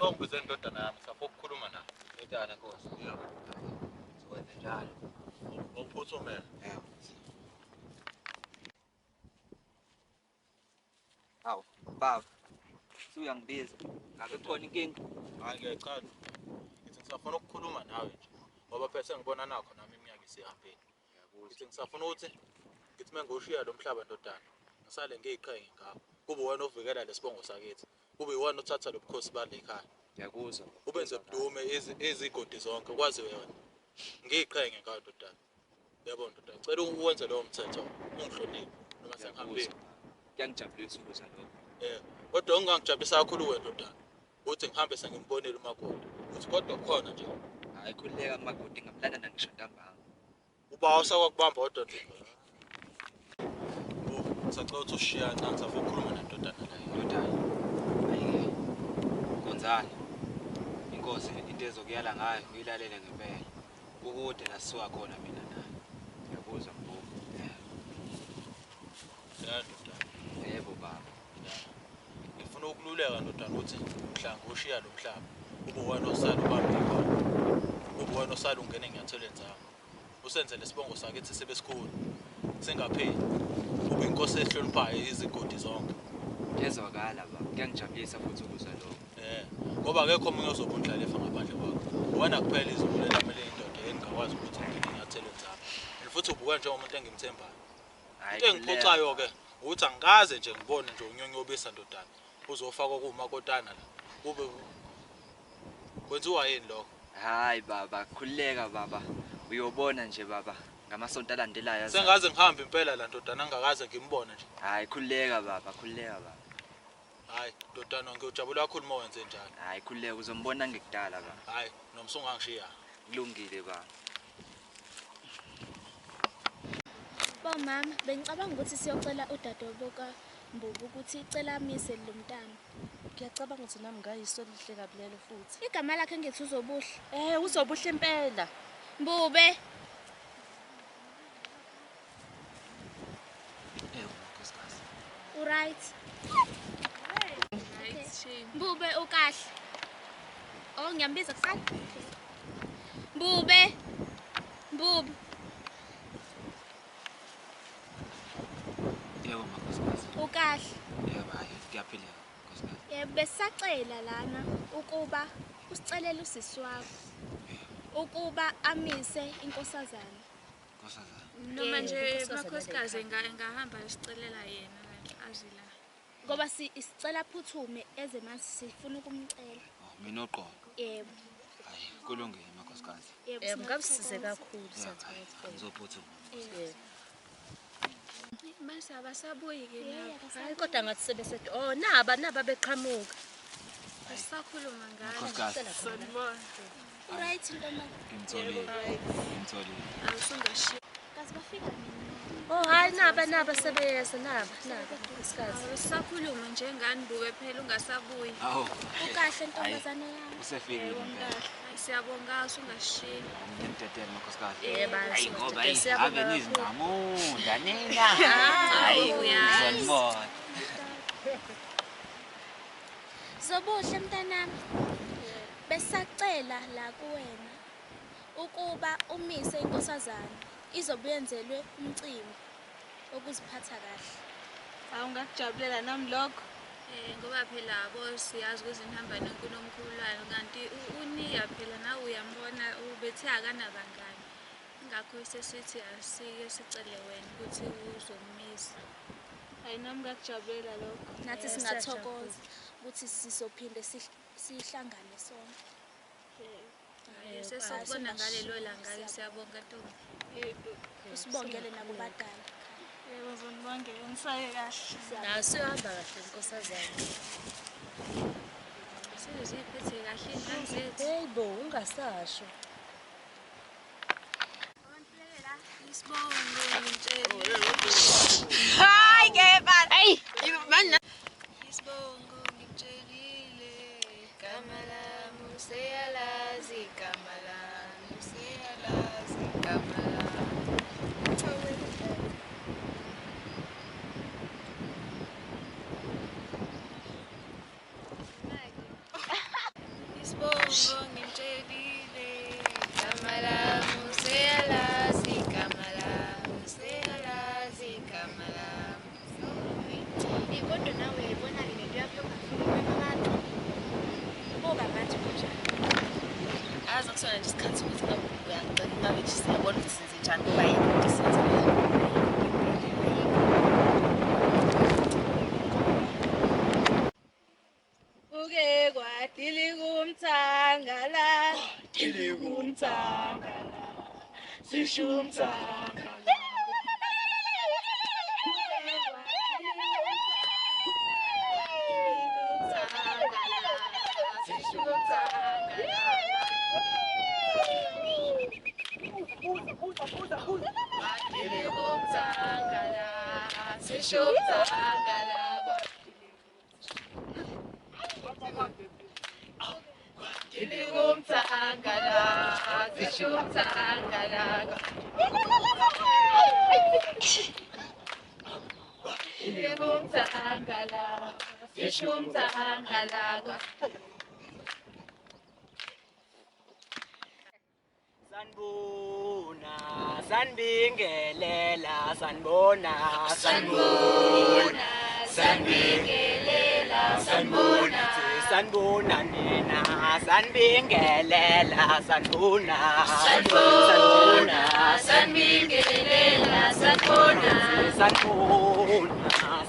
Ongibize indodana yami safuna ukukhuluma naye. Indodana Nkosi. Yebo. Sikwenze njalo. Ngokuphuthumela. Yebo. Awu, baba. Uyangibiza. Ngabe khona inkinga? Hayi ngiyachaza. Ngithi ngisafuna ukukhuluma nawe nje. Ngoba phela sengibona nakho nami iminyaka isihambile. Ngithi ngisafuna ukuthi ngithi mengushiya lo mhlaba ndodana. Ngisale ngiyiqhenye ngawo. Kube wena ovikela lesibongo sakithi. Kube wena othatha lo bukhosi bale ekhaya. Ngiyakuzwa. Ubenze budume izigodi zonke kwazi wena. Ngiyiqhenye ngawo ndodana. Yebo ndodana. Cela uwenze lowo mthetho ungihloniphe noma sengihambile. Kuyangijabulisa ukuzwa lokho. Kodwa ungangijabulisa kakhulu wena ndodana. Uthi ngihambe sengimbonile umakoti. Uthi kodwa khona nje. Hayi khulileka makoti ngamlandana ngisho ntambama. Uba usakubamba kodwa nje. Sacela ukuthi ushiya nansi afuna ukukhuluma nendodana la. Indodana. Ayike. Konzana. Inkosi into ezokuyala ngayo uyilalele ngempela. Kukude la sisuka khona mina naye. Ngiyakuzwa mbuku. Ndodana. Yebo baba. Ngifuna ukululeka ndodana ukuthi mhlanga ushiya lo mhlaba. Ube wena osala ubambe khona. Ube wena osala ungena enyathelweni zami. Usenze lesibongo sakithi sibe sikhulu. Singapheli. Ube inkosi ehloniphayo izigodi zonke. Ngiyezwakala baba. Kuyangijabulisa futhi ukuzwa lokho. Ngoba akekho omunye ozobundlala efa ngaphandle kwakho. Wena kuphela izulu elamele indoda engikwazi ukuthi ngene enyathelweni zami. Futhi ubuka njengomuntu engimthembayo. Into engiphocayo ke ukuthi angikaze nje ngibone nje unyonyobisa ndodana. Uzofaka kumakotana la. Kube kwenziwa yini lokho? Hayi baba, khulileka baba. Uyobona nje baba ngamasonto alandelayo. Sengaze ngihambe impela la ndodana angakaze ngimbone nje. Hayi khulileka baba, khulileka baba. Hayi ndodana ngiyojabula kakhulu uma wenze njalo. Hayi khulileka uzombona ngikudala baba. Hayi noma sungangishiya. Kulungile baba. Mama, bengicabanga ukuthi siyocela udadewabo kaMbubu ukuthi icela amise lo mntana. Ngiyacabanga ukuthi nami ngayiso lihle kabi lelo futhi. Igama lakhe ngithi uzobuhle. Uzobuhle impela. Mbube. Nkosikazi. Right. Mbube ukahle. Oh ngiyambiza kusana. Mbube. Mbube. Yebo nkosikazi. Ukahle. Yebo hayi kuyaphila nkosikazi. Besacela lana ukuba usicelela usisi wakho ukuba amise inkosazana. Nkosazana. Noma nje makhosikazi engahamba isicelela yena azila. Ngoba isicela phuthume eze manje sifuna ukumcela. Mina oqobo. Yebo. Hayi kulungile makhosikazi. Yebo ngabisize kakhulu sathatha. Ngizophuthuma. Yebo. Mase abasabuyi ke lapha. Hayi kodwa ngathi sebesethi naba beqhamuka. Sisakhuluma ngayo. Nkosikazi. Sonibona. Right ntombi. Ngimtholile. Awusungashiya. Kazi bafika mina. Hayi naba sebeyeza naba nkosikazi. Sisakhuluma njengani buke phela ungasabuyi. Awu. Ukahle ntombazane yami. Usefikile impela. Siyabonga usungashiya. Ngimtetele makhosikazi. Yebo hayi ngoba siyabonga. ave nizimamunda nina. Hayi Ngizonibona. Zobuhle mntanami. Besacela la kuwena ukuba umise inkosazana izobuyenzelwe umcimbi okuziphatha kahle. Awungakujabulela nami lokho. Ngoba phela abo siyazi ukuthi nihamba noNkulunkulu kanti uniya phela nawe uyambona ubethe akanabangani. Ingakho sesithi asike sicele wena ukuthi uzomisa. Hayi nami ngakujabulela lokho. Nathi singathokoza ukuthi sizophinde sihlangane sonke. Sesibona ngalelo langa siyabonga Ntombi. Usibongele nabo badala. Yebo zonibongele nisaye kahle. Nasiyohamba kahle nkosazana. Siziphethe kahle ingane zethu. Hayibo ungasasho. Isibongo ngitshela. Hayi kepha. Hey, manje Isibongo ngitshelile igama lami useyalazi igama lami useyalazi igama lami. Kusona nje isikhathi ukuthi ngabe nje siyabona ukuthi senze njani ngoba yini into senze. Uke kwadili kumthangala, dili kumthangala, sishumthangala. Sanbona, sanbingelela, sanbona, sanbona, sanbingelela, sanbona, sanbona nina, sanbingelela, sanbona, sanbona, sanbingelela, sanbona, sanbona,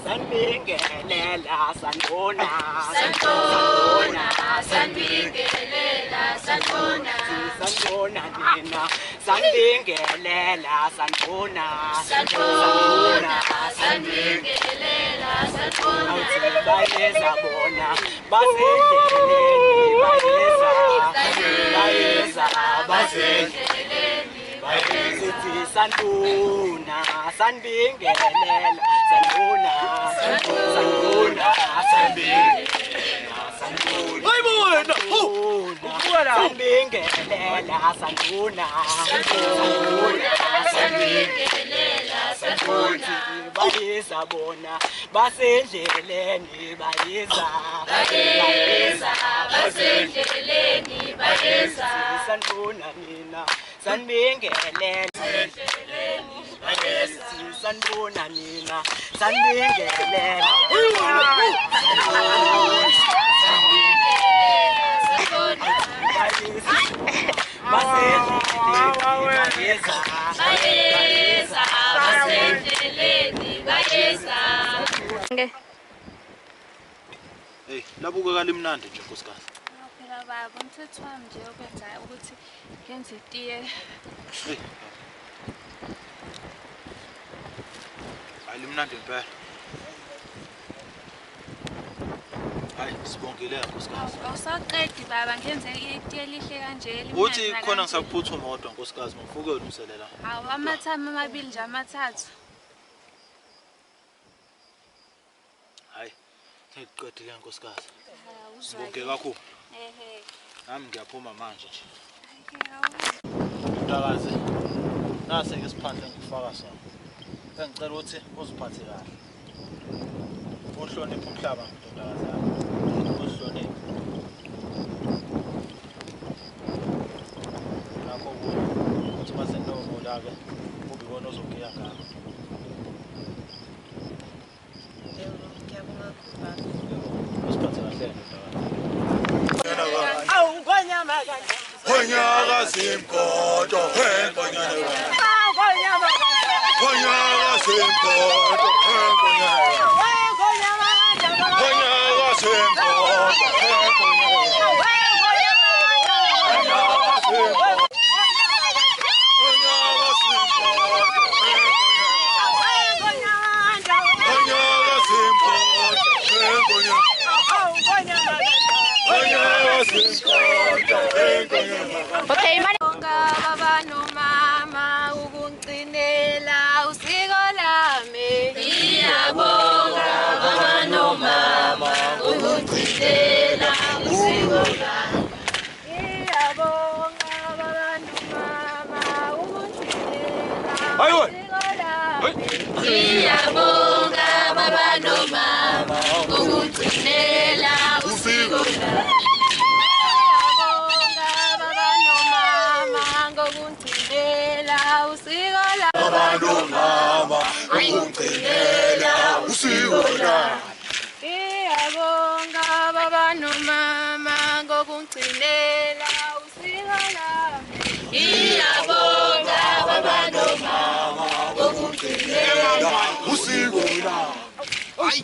sanbingelela, sanbona, sanbona, sanbingelela, sanbona, sanbona nina, sanbingelela, sanbona, sanbona, sanbingelela, sanbona, bayeza bona, basendleleni, bayeza, basendleleni, bayeza, sanbona, sanbingelela, sanbona, sanbona, sanbingelela, sanbona, sanbingelela, sanbona, sanbingelela, sanbona, bayeza bona, basendleleni, bayeza, basendleleni, bayeza, sanbona nina, sanbingelela, sanbona nina, sanbingelela, Hey, labukeka limnandi nje nkosikazi. Phela baba, umthetho wami nje okwenza ukuthi ngenze itiye. Hey. Hayi limnandi impela. Hayi sibongile nkosikazi. Awusaqedi baba, ngenze itiye lihle kanje limnandi. Uthi khona ngisakuphuthuma kodwa nkosikazi, mfuke ulungiselela. Hawu amathami amabili nje amathathu. Hayi. Ngiqedile nkosikazi. Uzwa. Sibonge kakhulu. Ehe. Nami ngiyaphuma manje nje. Ayike Mntakazi. Nase ke siphandle ngikufaka sona. Bengicela ukuthi uziphathe kahle. Uhloniphe umhlaba mntakazi yami. Uhloniphe. Nakho ukuthi basendobo la ke kube wona ozogiya ngakho. Ngiyabonga kakhulu. Usiphathe kahle mntakazi. Konyaka simkoto, konyaka simkoto, baba nomama ukungcinela usiko lami. Ngiyabonga baba nomama ukungcinela usiko lami. Ngiyabonga baba nomama ukungcinela usiko lami. Ngiyabonga baba nomama ukungcinela usiko lami. Ngiyabonga baba nomama ngokungcinela usiko lami. Siyabonga baba nomama bokugcinela usiko la Hayi.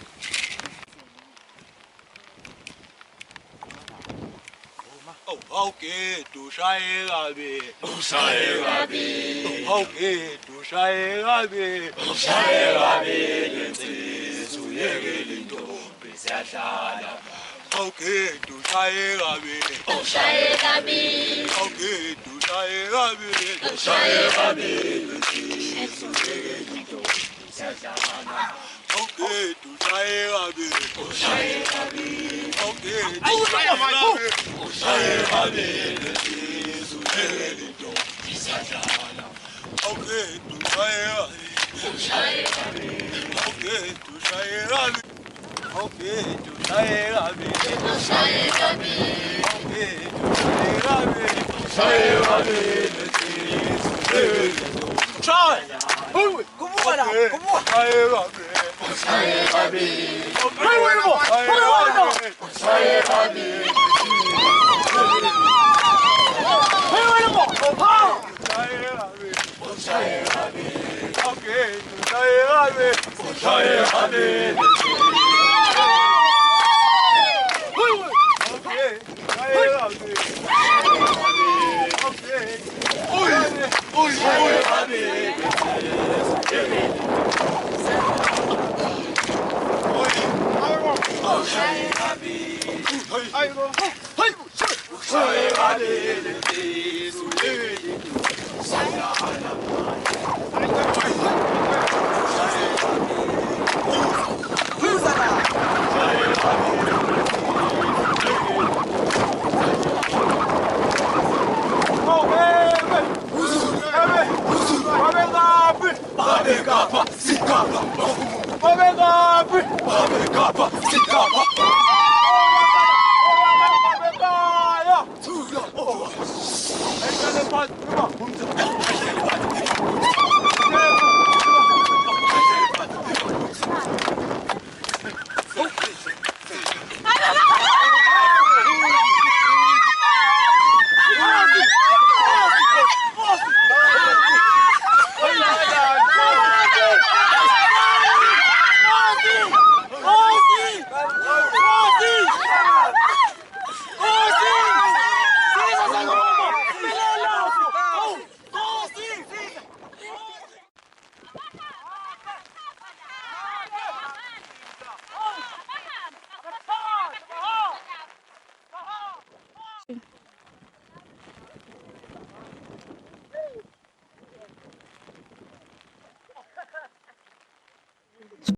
Oh, okay, tushaye gabe. Okay, tushaye gabe. Lensizo yekele intombi siyadlala. Okay, tushaye gabe. Okay, tushaye gabe. Lensizo yekele intombi siyadlala. Okay, tushaye gabe. Okay, tushaye gabe. Lensizo yekele intombi siyadlala. Okay, tushaye gabe. Okay, tushaye gabe. Okay, tushaye gabe. Okay, tushaye gabe. Lensizo yekele intombi Try. Kubuka la. Kubuka. tushaye gabe. Kubuka la.